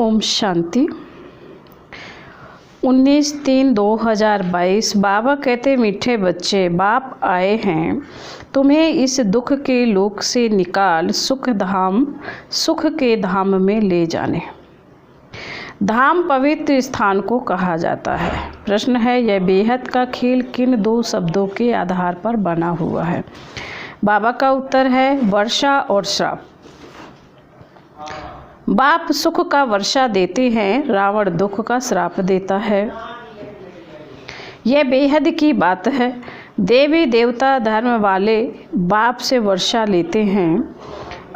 ओम शांति। 19/3/2022 बाबा कहते, मीठे बच्चे, बाप आए हैं तुम्हें इस दुख के लोक से निकाल सुख के धाम में ले जाने। धाम पवित्र स्थान को कहा जाता है। प्रश्न है, यह बेहद का खेल किन दो शब्दों के आधार पर बना हुआ है? बाबा का उत्तर है वर्षा और श्राप। बाप सुख का वर्षा देते हैं, रावण दुख का श्राप देता है। यह बेहद की बात है। देवी देवता धर्म वाले बाप से वर्षा लेते हैं,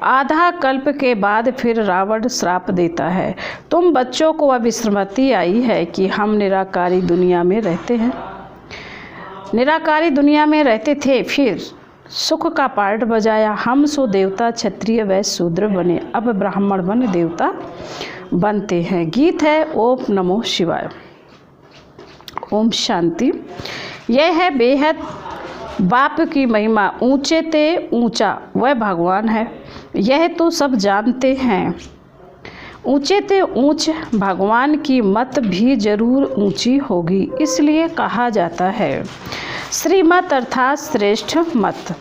आधा कल्प के बाद फिर रावण श्राप देता है। तुम बच्चों को अब स्मृति आई है कि हम निराकारी दुनिया में रहते हैं, निराकारी दुनिया में रहते थे, फिर सुख का पार्ट बजाया, हम सो देवता क्षत्रिय वैश्य शूद्र बने, अब ब्राह्मण बन देवता बनते हैं। गीत है ओम नमो शिवाय। ओम शांति। यह है बेहद बाप की महिमा। ऊंचे ते ऊंचा वह भगवान है, यह तो सब जानते हैं। ऊंचे ते ऊंच भगवान की मत भी जरूर ऊंची होगी, इसलिए कहा जाता है श्रीमत अर्थात श्रेष्ठ मत।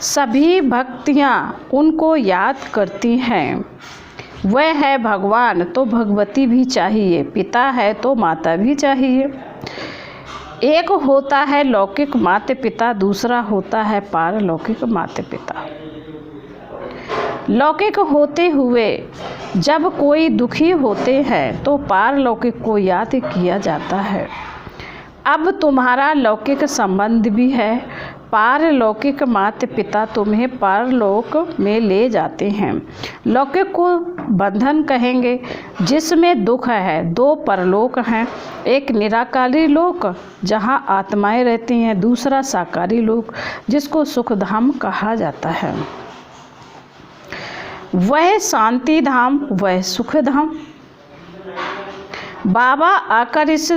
सभी भक्तियाँ उनको याद करती हैं। वह है भगवान तो भगवती भी चाहिए, पिता है तो माता भी चाहिए। एक होता है लौकिक माता पिता, दूसरा होता है पारलौकिक माता पिता। लौकिक होते हुए जब कोई दुखी होते हैं तो पारलौकिक को याद किया जाता है। अब तुम्हारा लौकिक संबंध भी है, पारलौकिक माता पिता तुम्हें पारलोक में ले जाते हैं। लौकिक को बंधन कहेंगे जिसमें दुख है। दो परलोक हैं, एक निराकारी लोक जहाँ आत्माएं रहती हैं, दूसरा साकारी लोक जिसको सुखधाम कहा जाता है। वह शांति धाम, वह सुख धाम। बाबा आकर इस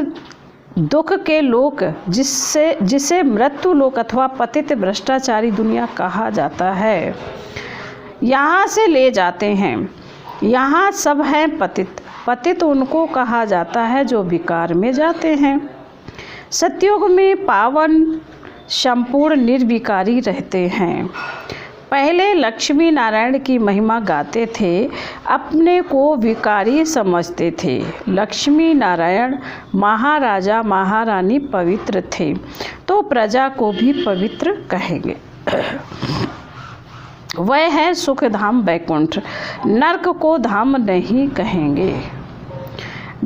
दुख के लोक जिसे मृत्यु लोक अथवा पतित भ्रष्टाचारी दुनिया कहा जाता है, यहाँ से ले जाते हैं। यहाँ सब हैं पतित। पतित उनको कहा जाता है जो विकार में जाते हैं। सतयुग में पावन संपूर्ण निर्विकारी रहते हैं। पहले लक्ष्मी नारायण की महिमा गाते थे, अपने को विकारी समझते थे। लक्ष्मी नारायण महाराजा महारानी पवित्र थे तो प्रजा को भी पवित्र कहेंगे। वह है सुख धाम वैकुंठ, नरक को धाम नहीं कहेंगे।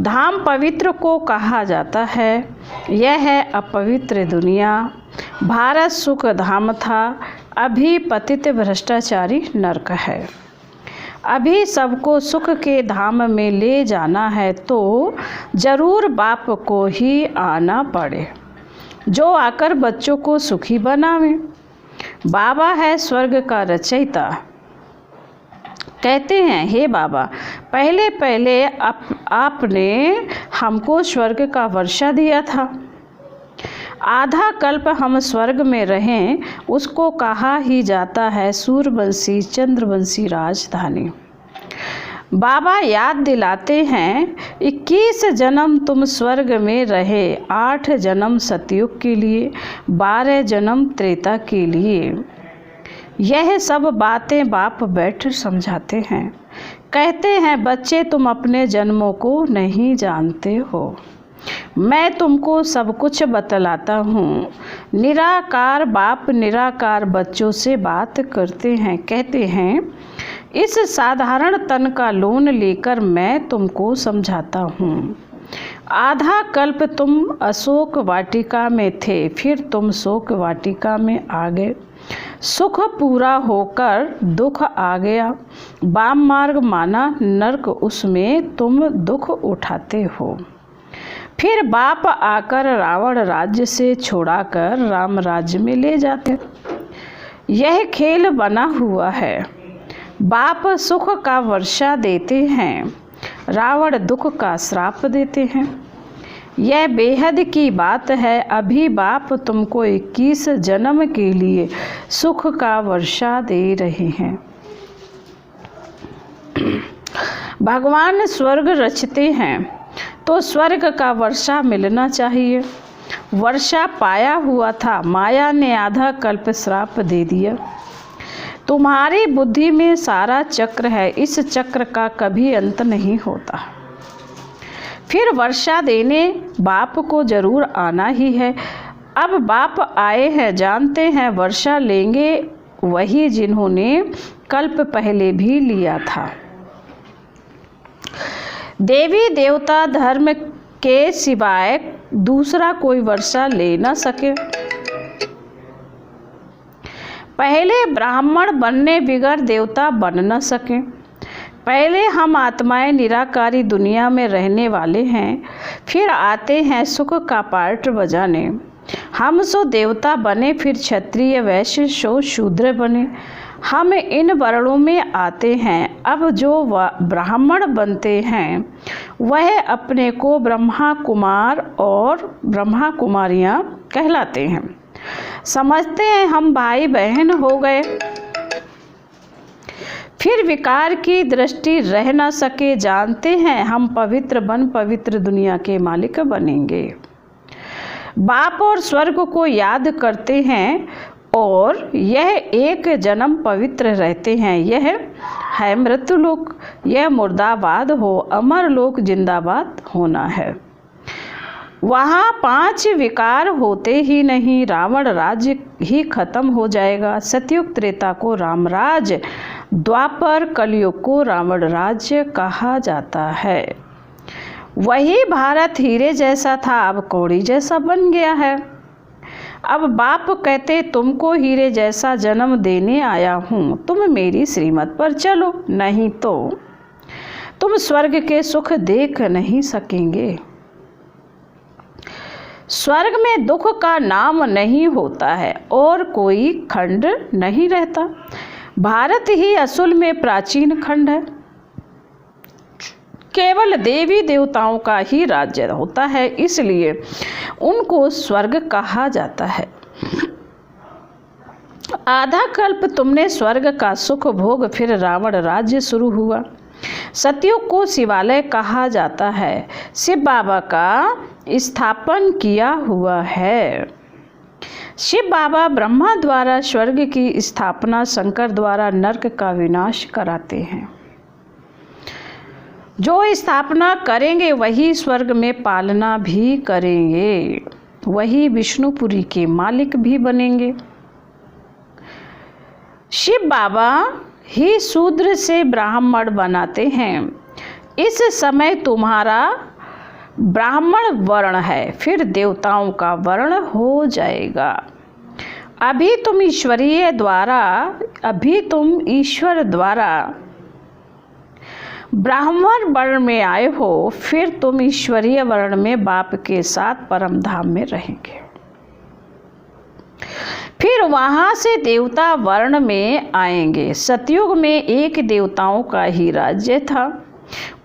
धाम पवित्र को कहा जाता है। यह है अपवित्र दुनिया। भारत सुख धाम था, अभी पतित भ्रष्टाचारी नरक है। अभी सबको सुख के धाम में ले जाना है तो जरूर बाप को ही आना पड़े, जो आकर बच्चों को सुखी बनावे। बाबा है स्वर्ग का रचयिता। कहते हैं, हे बाबा, पहले आपने हमको स्वर्ग का वर्षा दिया था। आधा कल्प हम स्वर्ग में रहें, उसको कहा ही जाता है सूर्यवंशी चंद्रवंशी राजधानी। बाबा याद दिलाते हैं 21 जन्म तुम स्वर्ग में रहे, 8 जन्म सतयुग के लिए, 12 जन्म त्रेता के लिए। यह सब बातें बाप बैठ समझाते हैं। कहते हैं, बच्चे तुम अपने जन्मों को नहीं जानते हो, मैं तुमको सब कुछ बतलाता हूँ। निराकार बाप निराकार बच्चों से बात करते हैं। कहते हैं, इस साधारण तन का लोन लेकर मैं तुमको समझाता हूँ। आधा कल्प तुम अशोक वाटिका में थे, फिर तुम शोक वाटिका में आ गए। सुख पूरा होकर दुख आ गया। वाम मार्ग माना नरक, उसमें तुम दुख उठाते हो। फिर बाप आकर रावण राज्य से छुड़ाकर राम राज्य में ले जाते। यह खेल बना हुआ है। बाप सुख का वर्षा देते हैं, रावण दुख का श्राप देते हैं। यह बेहद की बात है। अभी बाप तुमको 21 जन्म के लिए सुख का वर्षा दे रहे हैं। भगवान स्वर्ग रचते हैं तो स्वर्ग का वर्षा मिलना चाहिए। वर्षा पाया हुआ था, माया ने आधा कल्प श्राप दे दिया। तुम्हारी बुद्धि में सारा चक्र है, इस चक्र का कभी अंत नहीं होता। फिर वर्षा देने बाप को जरूर आना ही है। अब बाप आए हैं, जानते हैं वर्षा लेंगे वही जिन्होंने कल्प पहले भी लिया था। देवी देवता धर्म के सिवाय दूसरा कोई वर्षा ले न सके। पहले ब्राह्मण बनने बिगड़ देवता बन न सके। पहले हम आत्माएं निराकारी दुनिया में रहने वाले हैं, फिर आते हैं सुख का पार्ट बजाने। हम सो देवता बने, फिर क्षत्रिय वैश्य सो शूद्र बने। हम इन वर्णों में आते हैं। अब जो ब्राह्मण बनते हैं वह अपने को ब्रह्मा कुमार और ब्रह्मा कुमारियाँ कहलाते हैं। समझते हैं हम भाई बहन हो गए। फिर विकार की दृष्टि रह न सके, जानते हैं हम पवित्र बन पवित्र दुनिया के मालिक बनेंगे। बाप और स्वर्ग को याद करते हैं और यह एक जन्म पवित्र रहते हैं। यह है मृत्यु लोक, यह मुर्दाबाद हो, अमर लोक जिंदाबाद होना है। वहाँ 5 विकार होते ही नहीं, रावण राज्य ही खत्म हो जाएगा। सतयुग त्रेता को रामराज, द्वापर कलयुग को रावण राज्य कहा जाता है। वही भारत हीरे जैसा था, अब कौड़ी जैसा बन गया है। अब बाप कहते तुमको हीरे जैसा जन्म देने आया हूँ, तुम मेरी श्रीमत पर चलो, नहीं तो तुम स्वर्ग के सुख देख नहीं सकेंगे। स्वर्ग में दुख का नाम नहीं होता है और कोई खंड नहीं रहता। भारत ही असल में प्राचीन खंड है। केवल देवी देवताओं का ही राज्य होता है, इसलिए उनको स्वर्ग कहा जाता है। आधा कल्प तुमने स्वर्ग का सुख भोग, फिर रावण राज्य शुरू हुआ। सतयुग को शिवालय कहा जाता है, शिव बाबा का स्थापन किया हुआ है। शिव बाबा ब्रह्मा द्वारा स्वर्ग की स्थापना, शंकर द्वारा नरक का विनाश कराते हैं। जो स्थापना करेंगे वही स्वर्ग में पालना भी करेंगे, वही विष्णुपुरी के मालिक भी बनेंगे। शिव बाबा ही शूद्र से ब्राह्मण बनाते हैं। इस समय तुम्हारा ब्राह्मण वर्ण है, फिर देवताओं का वर्ण हो जाएगा। अभी तुम ईश्वर द्वारा ब्राह्मण वर्ण में आए हो, फिर तुम ईश्वरीय वर्ण में बाप के साथ परम धाम में रहेंगे। फिर वहाँ से देवता वर्ण में आएंगे। सतयुग में एक देवताओं का ही राज्य था।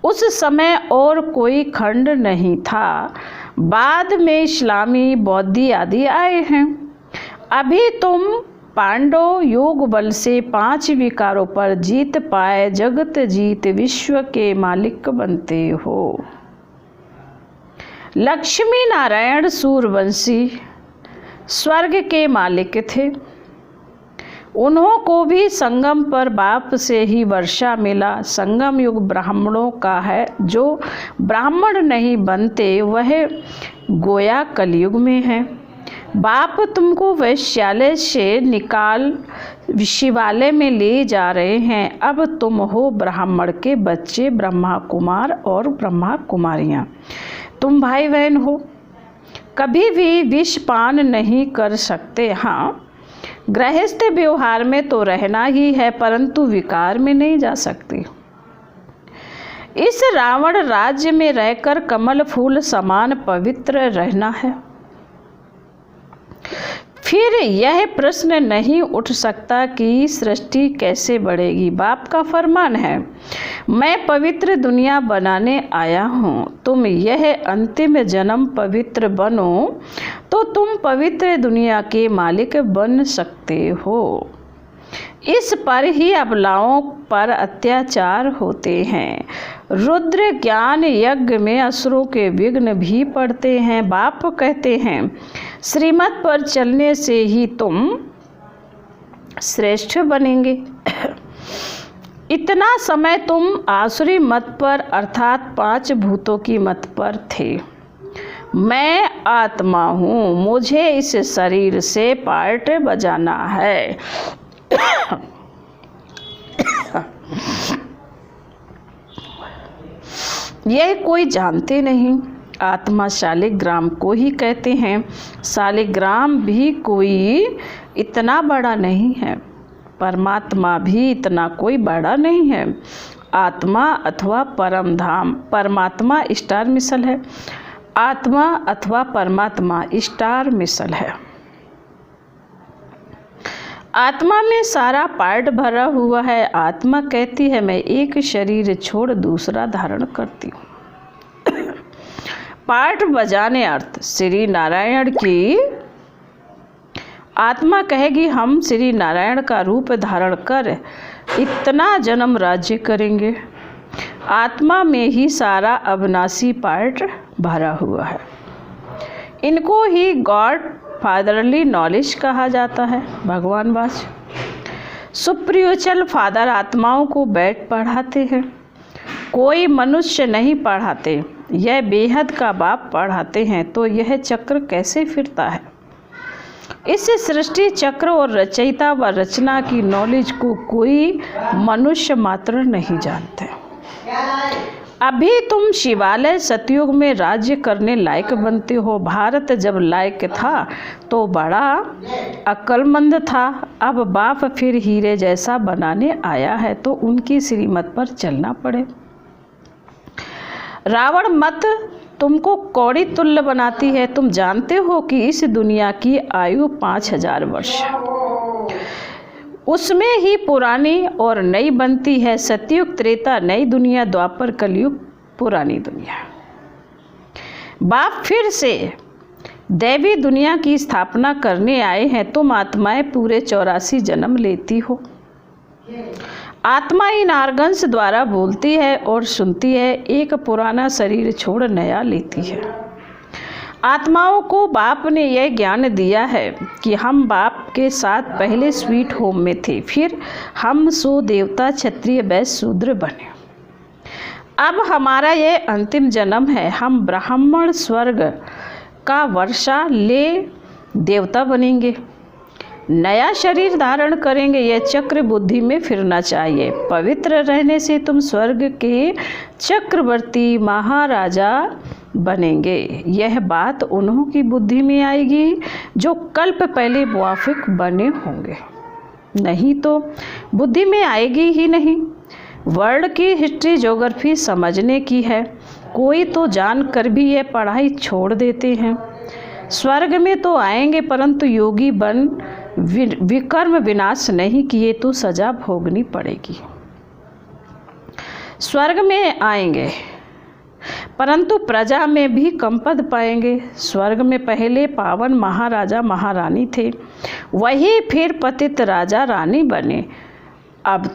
उस समय और कोई खंड नहीं था। बाद में इस्लामी, बौद्धी आदि आए हैं। अभी तुम पांडव योग बल से 5 विकारों पर जीत पाए जगत जीत विश्व के मालिक बनते हो। लक्ष्मी नारायण सूर्यवंशी स्वर्ग के मालिक थे। उन्हों को भी संगम पर बाप से ही वर्षा मिला। संगम युग ब्राह्मणों का है। जो ब्राह्मण नहीं बनते वह गोया कलयुग में है। बाप तुमको वैश्यालय से निकाल शिवालय में ले जा रहे हैं। अब तुम हो ब्राह्मण के बच्चे, ब्रह्मा कुमार और ब्रह्मा कुमारियाँ। तुम भाई बहन हो, कभी भी विष पान नहीं कर सकते। हाँ, गृहस्थ व्यवहार में तो रहना ही है, परंतु विकार में नहीं जा सकते। इस रावण राज्य में रहकर कमल फूल समान पवित्र रहना है। फिर यह प्रश्न नहीं उठ सकता कि सृष्टि कैसे बढ़ेगी। बाप का फरमान है, मैं पवित्र दुनिया बनाने आया हूँ। तुम यह अंतिम जन्म पवित्र बनो तो तुम पवित्र दुनिया के मालिक बन सकते हो। इस पर ही अबलाओं पर अत्याचार होते हैं। रुद्र ज्ञान यज्ञ में असुरों के विघ्न भी पड़ते हैं। बाप कहते हैं श्रीमत पर चलने से ही तुम श्रेष्ठ बनेंगे। इतना समय तुम आसुरी मत पर अर्थात 5 भूतों की मत पर थे। मैं आत्मा हूँ, मुझे इस शरीर से पार्ट बजाना है। यह कोई जानते नहीं। आत्मा शालिग्राम को ही कहते हैं। शालिग्राम भी कोई इतना बड़ा नहीं है, परमात्मा भी इतना कोई बड़ा नहीं है। आत्मा अथवा परम धाम, परमात्मा स्टार मिसल है। आत्मा अथवा परमात्मा स्टार मिसल है। आत्मा में सारा पार्ट भरा हुआ है। आत्मा कहती है मैं एक शरीर छोड़ दूसरा धारण करती हूँ। पार्ट बजाने अर्थ श्री नारायण की आत्मा कहेगी हम श्री नारायण का रूप धारण कर इतना जन्म राज्य करेंगे। आत्मा में ही सारा अविनाशी पार्ट भरा हुआ है। इनको ही गॉड फादरली नॉलेज कहा जाता है, भगवान वाच। सुप्रियोचल फादर आत्माओं को बैठ पढ़ाते हैं, कोई मनुष्य नहीं पढ़ाते। यह बेहद का बाप पढ़ाते हैं। तो यह चक्र कैसे फिरता है? इस सृष्टि चक्र और रचयिता व रचना की नॉलेज को कोई मनुष्य मात्र नहीं जानते। अभी तुम शिवालय सतयुग में राज्य करने लायक बनते हो। भारत जब लायक था तो बड़ा अक्लमंद था। अब बाप फिर हीरे जैसा बनाने आया है तो उनकी श्रीमत पर चलना पड़े। रावण मत तुमको कौड़ी तुल्य बनाती है। तुम जानते हो कि इस दुनिया की आयु 5000 वर्ष, उसमें ही पुरानी और नई बनती है। सतयुग त्रेता नई दुनिया, द्वापर कलयुग पुरानी दुनिया। बाप फिर से दैवी दुनिया की स्थापना करने आए हैं। तुम आत्माएं पूरे 84 जन्म लेती हो। आत्मा इन आर्गन्स द्वारा बोलती है और सुनती है। एक पुराना शरीर छोड़ नया लेती है। आत्माओं को बाप ने यह ज्ञान दिया है कि हम बाप के साथ पहले स्वीट होम में थे, फिर हम सो देवता क्षत्रिय वैश्य शूद्र बने। अब हमारा यह अंतिम जन्म है। हम ब्राह्मण स्वर्ग का वर्षा ले देवता बनेंगे, नया शरीर धारण करेंगे। यह चक्र बुद्धि में फिरना चाहिए। पवित्र रहने से तुम स्वर्ग के चक्रवर्ती महाराजा बनेंगे। यह बात उन्हों की बुद्धि में आएगी जो कल्प पहले मुआफिक बने होंगे, नहीं तो बुद्धि में आएगी ही नहीं। वर्ल्ड की हिस्ट्री ज्योग्राफी समझने की है, कोई तो जानकर भी यह पढ़ाई छोड़ देते हैं। स्वर्ग में तो आएंगे परंतु योगी बन विकर्म विनाश नहीं किए तो सजा भोगनी पड़ेगी। स्वर्ग में आएंगे परंतु प्रजा में भी कम पद पाएंगे। स्वर्ग में पहले पावन महाराजा महारानी थे, वही फिर पतित राजा रानी बने। अब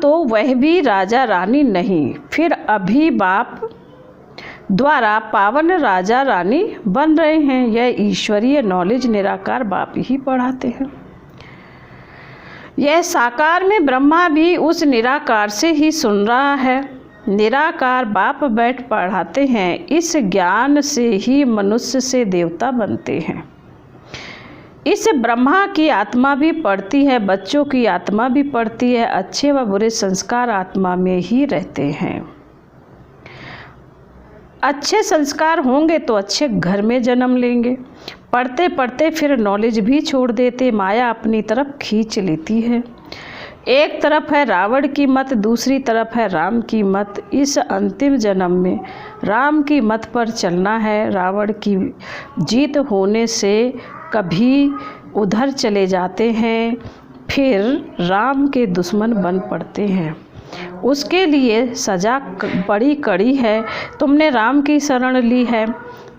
तो वह भी राजा रानी नहीं, फिर अभी बाप द्वारा पावन राजा रानी बन रहे हैं। यह ईश्वरीय नॉलेज निराकार बाप ही पढ़ाते हैं। यह साकार में ब्रह्मा भी उस निराकार से ही सुन रहा है। निराकार बाप बैठ पढ़ाते हैं। इस ज्ञान से ही मनुष्य से देवता बनते हैं। इस ब्रह्मा की आत्मा भी पढ़ती है, बच्चों की आत्मा भी पढ़ती है। अच्छे व बुरे संस्कार आत्मा में ही रहते हैं। अच्छे संस्कार होंगे तो अच्छे घर में जन्म लेंगे। पढ़ते पढ़ते फिर नॉलेज भी छोड़ देते, माया अपनी तरफ खींच लेती है। एक तरफ है रावण की मत, दूसरी तरफ है राम की मत। इस अंतिम जन्म में राम की मत पर चलना है। रावण की जीत होने से कभी उधर चले जाते हैं, फिर राम के दुश्मन बन पड़ते हैं। उसके लिए सजा बड़ी कड़ी है। तुमने राम की शरण ली है,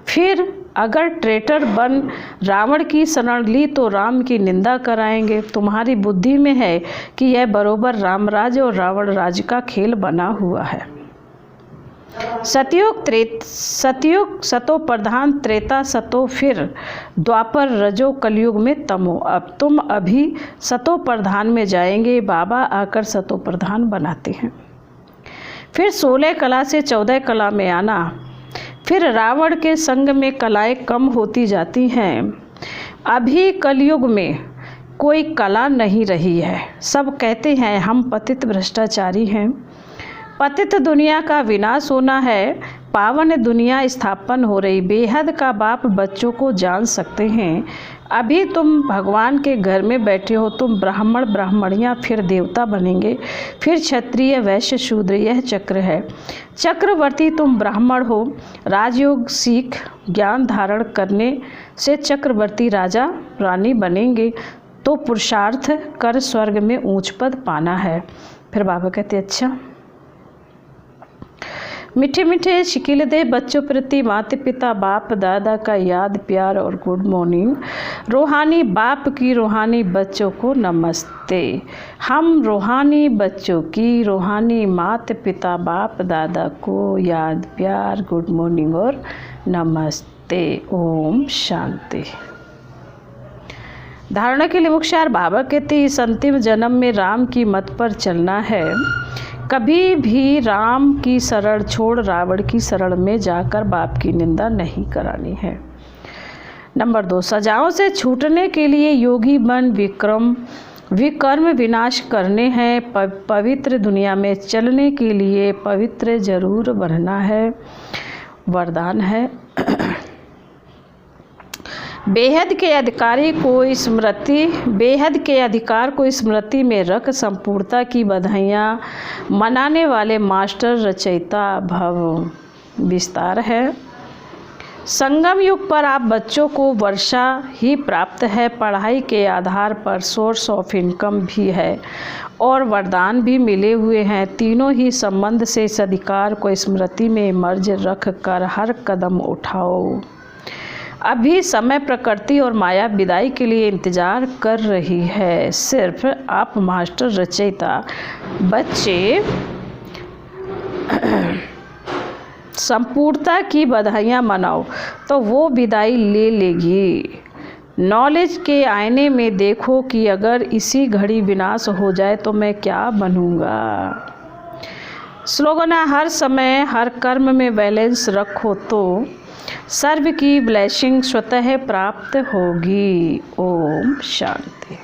फिर अगर ट्रेटर बन रावण की शरण ली तो राम की निंदा कराएंगे। तुम्हारी बुद्धि में है कि यह बरोबर रामराज और रावण राज का खेल बना हुआ है। सतयुग सतो प्रधान, त्रेता सतो, फिर द्वापर, रजो, कलयुग में तमो। अब तुम अभी सतो प्रधान में जाएंगे, बाबा आकर सतो प्रधान बनाते हैं। फिर 16 कला से 14 कला में आना। फिर रावण के संग में कलाएं कम होती जाती हैं। अभी कलयुग में कोई कला नहीं रही है। सब कहते हैं हम पतित भ्रष्टाचारी हैं। पतित दुनिया का विनाश होना है, पावन दुनिया स्थापन हो रही। बेहद का बाप बच्चों को जान सकते हैं। अभी तुम भगवान के घर में बैठे हो। तुम ब्राह्मण ब्राह्मणियाँ, फिर देवता बनेंगे, फिर क्षत्रिय, वैश्य, शूद्र। यह चक्र है। चक्रवर्ती तुम ब्राह्मण हो। राजयोग सीख ज्ञान धारण करने से चक्रवर्ती राजा रानी बनेंगे। तो पुरुषार्थ कर स्वर्ग में ऊंच पद पाना है। फिर बाबा कहते अच्छा। मीठे मीठे शिकिल दे बच्चों प्रति माता पिता बाप दादा का याद प्यार और गुड मॉर्निंग। रूहानी बाप की रूहानी बच्चों को नमस्ते। हम रूहानी बच्चों की रूहानी माता पिता बाप दादा को याद प्यार गुड मॉर्निंग और नमस्ते। ओम शांति। धारणा के लिए मुख्य बाबा कहते इस अंतिम जन्म में राम की मत पर चलना है। कभी भी राम की शरण छोड़ रावण की शरण में जाकर बाप की निंदा नहीं करानी है। नंबर 2, सजाओं से छूटने के लिए योगी बन विकर्म विनाश करने हैं। पवित्र दुनिया में चलने के लिए पवित्र जरूर बनना है। वरदान है बेहद के अधिकार को स्मृति में रख संपूर्णता की बधाइयाँ मनाने वाले मास्टर रचयिता भव विस्तार है। संगम युग पर आप बच्चों को वर्षा ही प्राप्त है। पढ़ाई के आधार पर सोर्स ऑफ इनकम भी है और वरदान भी मिले हुए हैं। तीनों ही संबंध से इस अधिकार को स्मृति में मर्ज रख कर हर कदम उठाओ। अभी समय प्रकृति और माया विदाई के लिए इंतजार कर रही है। सिर्फ आप मास्टर रचयिता बच्चे संपूर्णता की बधाइयाँ मनाओ तो वो विदाई ले लेगी। नॉलेज के आईने में देखो कि अगर इसी घड़ी विनाश हो जाए तो मैं क्या बनूँगा। स्लोगन है हर समय हर कर्म में बैलेंस रखो तो सर्व की ब्लेसिंग स्वतः प्राप्त होगी। ओम शांति।